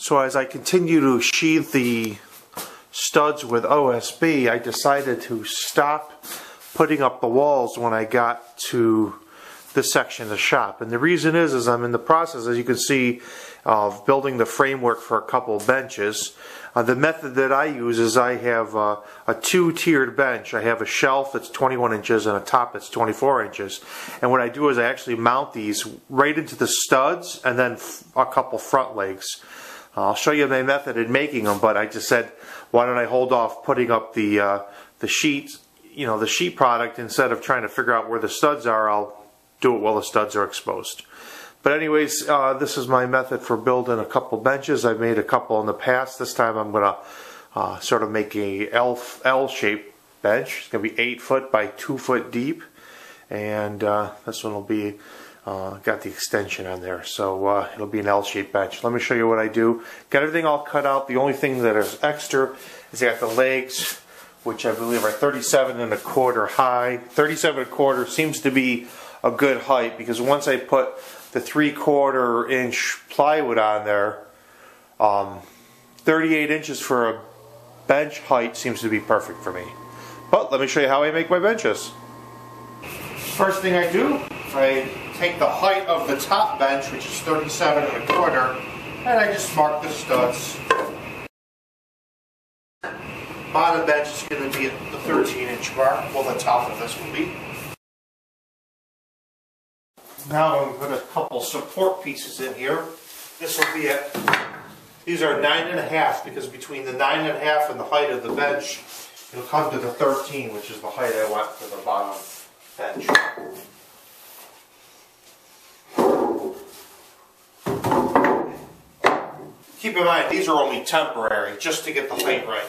So as I continue to sheathe the studs with OSB, I decided to stop putting up the walls when I got to this section of the shop. And the reason is I'm in the process, as you can see, of building the framework for a couple of benches. The method that I use is I have a two-tiered bench. I have a shelf that's 21 inches and a top that's 24 inches. And what I do is I actually mount these right into the studs and then a couple front legs. I'll show you my method in making them, but I just said, why don't I hold off putting up the sheet, the sheet product, instead of trying to figure out where the studs are. I'll do it while the studs are exposed. But anyways, this is my method for building a couple benches. I've made a couple in the past. This time I'm going to sort of make a L-shaped bench. It's going to be 8 foot by 2 foot deep, and this one will be got the extension on there, so it'll be an L-shaped bench. Let me show you what I do. Got everything all cut out. The only thing that is extra is I got the legs, which I believe are 37 1/4 high. 37 1/4 seems to be a good height, because once I put the 3/4 inch plywood on there, 38 inches for a bench height seems to be perfect for me. But let me show you how I make my benches. First thing I do, I take the height of the top bench, which is 37 1/4, and I just mark the studs. Bottom bench is going to be at the 13-inch mark, well, the top of this will be. Now I'm going to put a couple support pieces in here. This will be at, these are 9.5, because between the 9.5 and the height of the bench, it'll come to the 13, which is the height I want for the bottom bench. Keep in mind, these are only temporary, just to get the height right.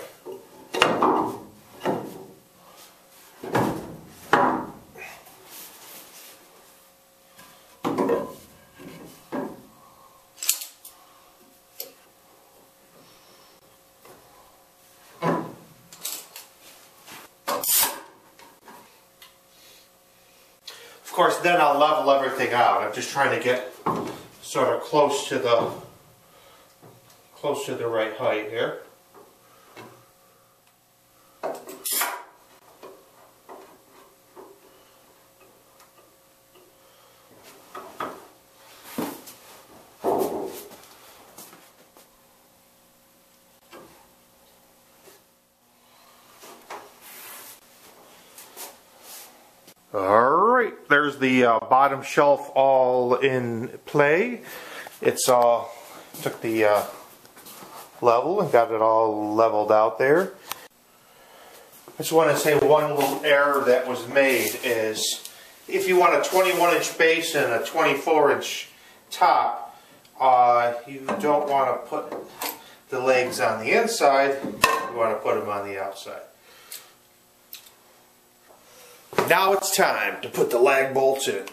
Of course, then I'll level everything out. I'm just trying to get sort of close to the right height here. Alright, there's the bottom shelf all in play. It's took the level and got it all leveled out there. I just want to say one little error that was made is, if you want a 21-inch base and a 24-inch top, you don't want to put the legs on the inside, you want to put them on the outside. Now it's time to put the lag bolts in.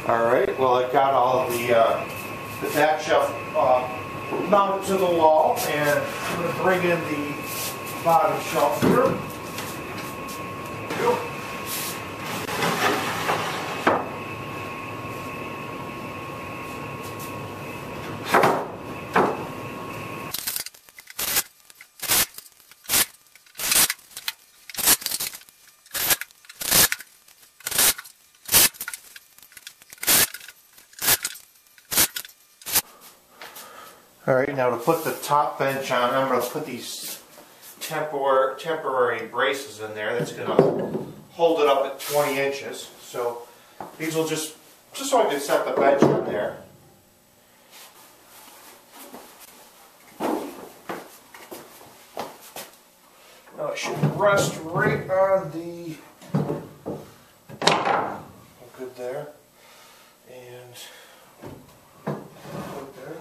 Alright, well, I've got all of the back shelf mounted to the wall, and I'm going to bring in the bottom shelf here. Alright, now to put the top bench on, I'm going to put these temporary braces in there that's going to hold it up at 20 inches. So these will just so I can set the bench on there. Now it should rest right on the, good there, and good there.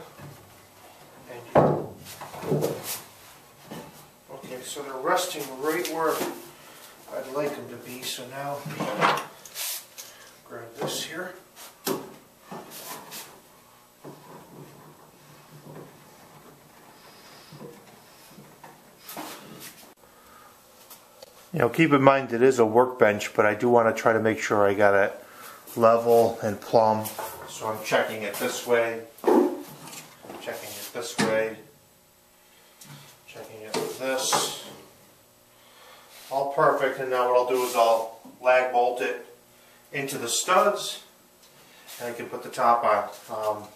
Okay, so they're resting right where I'd like them to be, so now grab this here. You know, keep in mind it is a workbench, but I do want to try to make sure I got it level and plumb. So I'm checking it this way, checking it this way, checking it with this. All perfect, and now what I'll do is I'll lag bolt it into the studs, and I can put the top on.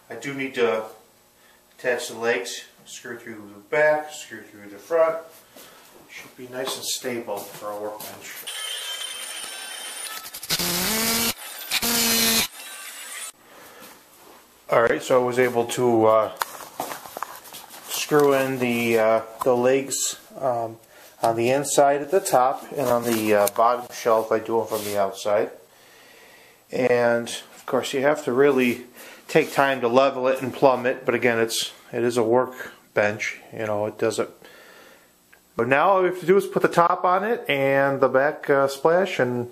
I do need to attach the legs, screw through the back, screw through the front. Should be nice and stable for a workbench. Alright, so I was able to screw in the legs on the inside at the top, and on the bottom shelf I do them from the outside. And of course you have to really take time to level it and plumb it, but again it is a workbench, you know, it doesn't. But now all we have to do is put the top on it and the back splash, and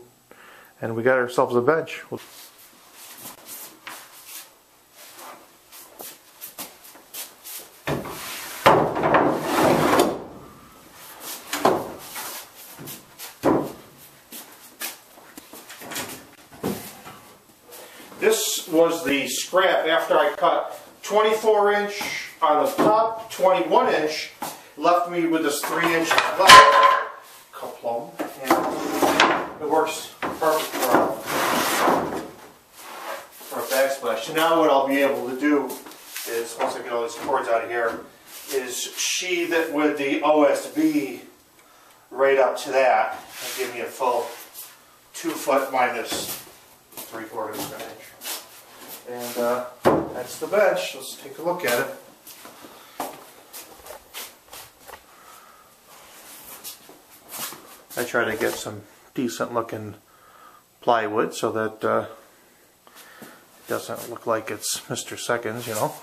we got ourselves a bench. This was the scrap after I cut 24 inch on the top, 21 inch, left me with this 3 inch left couplum, and it works perfect for a backsplash. So now what I'll be able to do is, once I get all these cords out of here, is sheath it with the OSB right up to that and give me a full 2 foot minus 3/4 of an inch. And that's the bench. Let's take a look at it. I try to get some decent looking plywood so that it doesn't look like it's Mr. Seconds, you know.